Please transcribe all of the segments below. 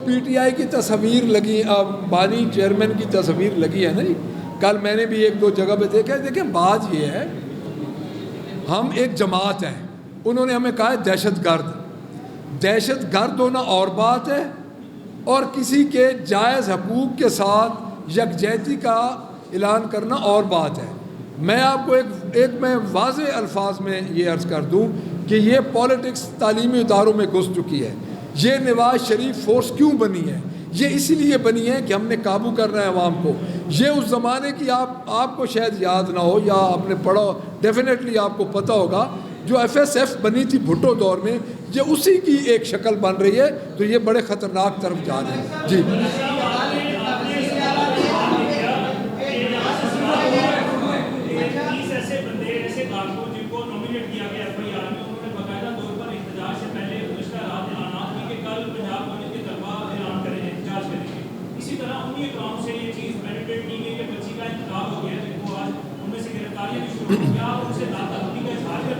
P T I کی تصاویر لگی، بانی چیئرمین کی تصاویر لگی ہے نا جی، کل میں نے بھی ایک دو جگہ پہ دیکھا ہے. دیکھیں بات یہ ہے، ہم ایک جماعت ہیں، انہوں نے ہمیں کہا ہے دہشت گرد. دہشت گرد ہونا اور بات ہے، اور کسی کے جائز حقوق کے ساتھ یکجہتی کا اعلان کرنا اور بات ہے. میں آپ کو ایک میں واضح الفاظ میں یہ عرض کر دوں کہ یہ پالیٹکس تعلیمی اداروں میں گھس چکی ہے. یہ نواز شریف فورس کیوں بنی ہے؟ یہ اسی لیے بنی ہے کہ ہم نے قابو کرنا ہے عوام کو. یہ اس زمانے کی آپ کو شاید یاد نہ ہو یا آپ نے پڑھا ہو، ڈیفینیٹلی آپ کو پتہ ہوگا، جو ایف ایس ایف بنی تھی بھٹو دور میں، یہ اسی کی ایک شکل بن رہی ہے. تو یہ بڑے خطرناک طرف جا رہے ہیں. جی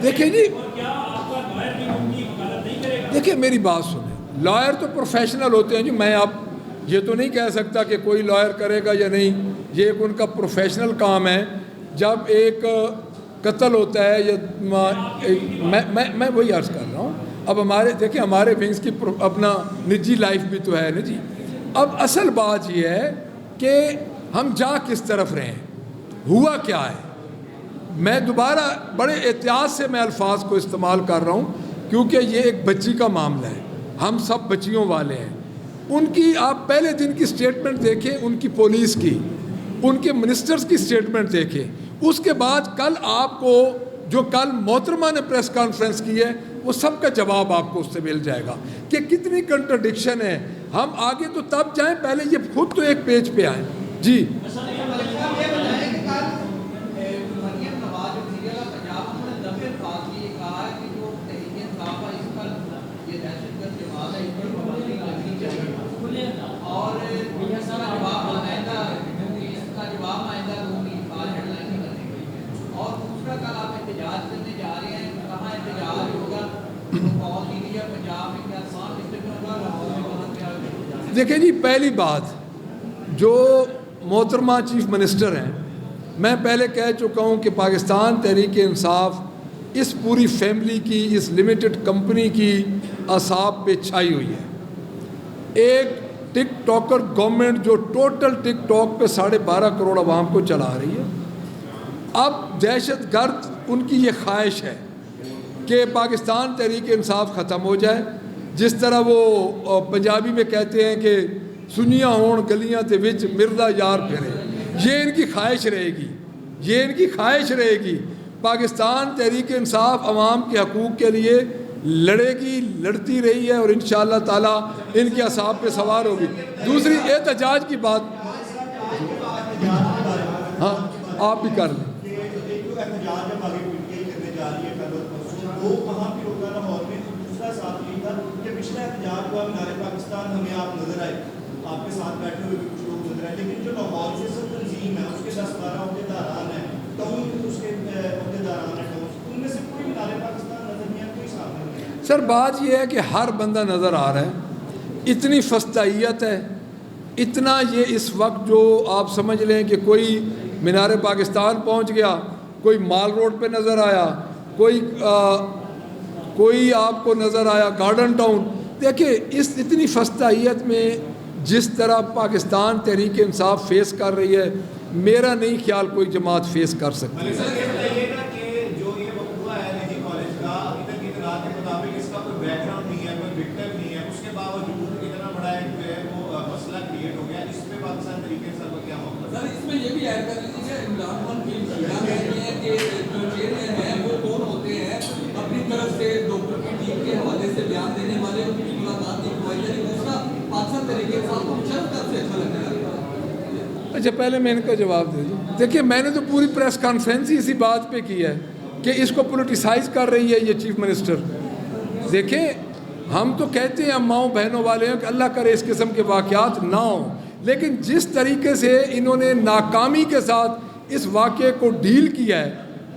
دیکھیں جی، دیکھیں میری بات سنیں، لائر تو پروفیشنل ہوتے ہیں جی. میں آپ یہ تو نہیں کہہ سکتا کہ کوئی لائر کرے گا یا نہیں، یہ ایک ان کا پروفیشنل کام ہے. جب ایک قتل ہوتا ہے یا میں وہی عرض کر رہا ہوں. اب دیکھیں ہمارے ونگز کی اپنا نجی لائف بھی تو ہے نا جی. اب اصل بات یہ ہے کہ ہم جا کس طرف رہے ہیں، ہوا کیا ہے. میں دوبارہ بڑے احتیاط سے میں الفاظ کو استعمال کر رہا ہوں کیونکہ یہ ایک بچی کا معاملہ ہے، ہم سب بچیوں والے ہیں. ان کی آپ پہلے دن کی سٹیٹمنٹ دیکھیں، ان کی پولیس کی، ان کے منسٹرز کی سٹیٹمنٹ دیکھیں. اس کے بعد کل آپ کو جو کل محترمہ نے پریس کانفرنس کی ہے وہ سب کا جواب آپ کو اس سے مل جائے گا کہ کتنی کنٹرڈکشن ہے. ہم آگے تو تب جائیں، پہلے یہ خود تو ایک پیج پہ آئیں. جی دیکھیں جی، پہلی بات جو محترمہ چیف منسٹر ہیں، میں پہلے کہہ چکا ہوں کہ پاکستان تحریک انصاف اس پوری فیملی کی، اس لمیٹڈ کمپنی کی اعصاب پہ چھائی ہوئی ہے. ایک ٹک ٹاکر گورنمنٹ جو ٹوٹل ٹک ٹاک پہ 12.5 کروڑ عوام کو چلا رہی ہے. اب دہشت گرد ان کی یہ خواہش ہے کہ پاکستان تحریک انصاف ختم ہو جائے. جس طرح وہ پنجابی میں کہتے ہیں کہ سنیاں ہون گلیاں تے وچ مردا یار پھرے، یہ ان کی خواہش رہے گی، یہ ان کی خواہش رہے گی. پاکستان تحریک انصاف عوام کے حقوق کے لیے لڑے گی، لڑتی رہی ہے، اور انشاءاللہ تعالیٰ ان کے اعصاب پہ سوار ہوگی. دوسری احتجاج کی بات، ہاں آپ بھی کر لیں. پچھلا احتجاج ہوا مینار پاکستان، ہمیں آپ نظر آئے، آپ کے ساتھ بیٹھے ہوئے کچھ لوگ نظر آئے، لیکن جو لاہور سے سب تنظیم ہے اس کے 10-12 عہدیداران ہیں، ٹاؤن اس کے عہدیداران ہیں، ان میں سے کوئی مینار پاکستان نظر نہیں ہے، کوئی سامنے نہیں ہے. سر بات یہ ہے کہ ہر بندہ نظر آ رہا ہے. اتنی فستائیت ہے، اتنا یہ اس وقت جو آپ سمجھ لیں کہ کوئی مینار پاکستان پہنچ گیا، کوئی مال روڈ پہ نظر آیا، کوئی آپ کو نظر آیا گارڈن ٹاؤن. دیکھیں اس اتنی فستائیت میں جس طرح پاکستان تحریک انصاف فیس کر رہی ہے، میرا نہیں خیال کوئی جماعت فیس کر سکتی ہے. اچھا پہلے میں ان کا جواب دے دوں. دیکھیے میں نے تو پوری پریس کانفرنس ہی اسی بات پہ کی ہے کہ اس کو پولیٹیسائز کر رہی ہے یہ چیف منسٹر. دیکھیں ہم تو کہتے ہیں ہم ماؤں بہنوں والے ہیں کہ اللہ کرے اس قسم کے واقعات نہ ہوں، لیکن جس طریقے سے انہوں نے ناکامی کے ساتھ اس واقعے کو ڈیل کیا ہے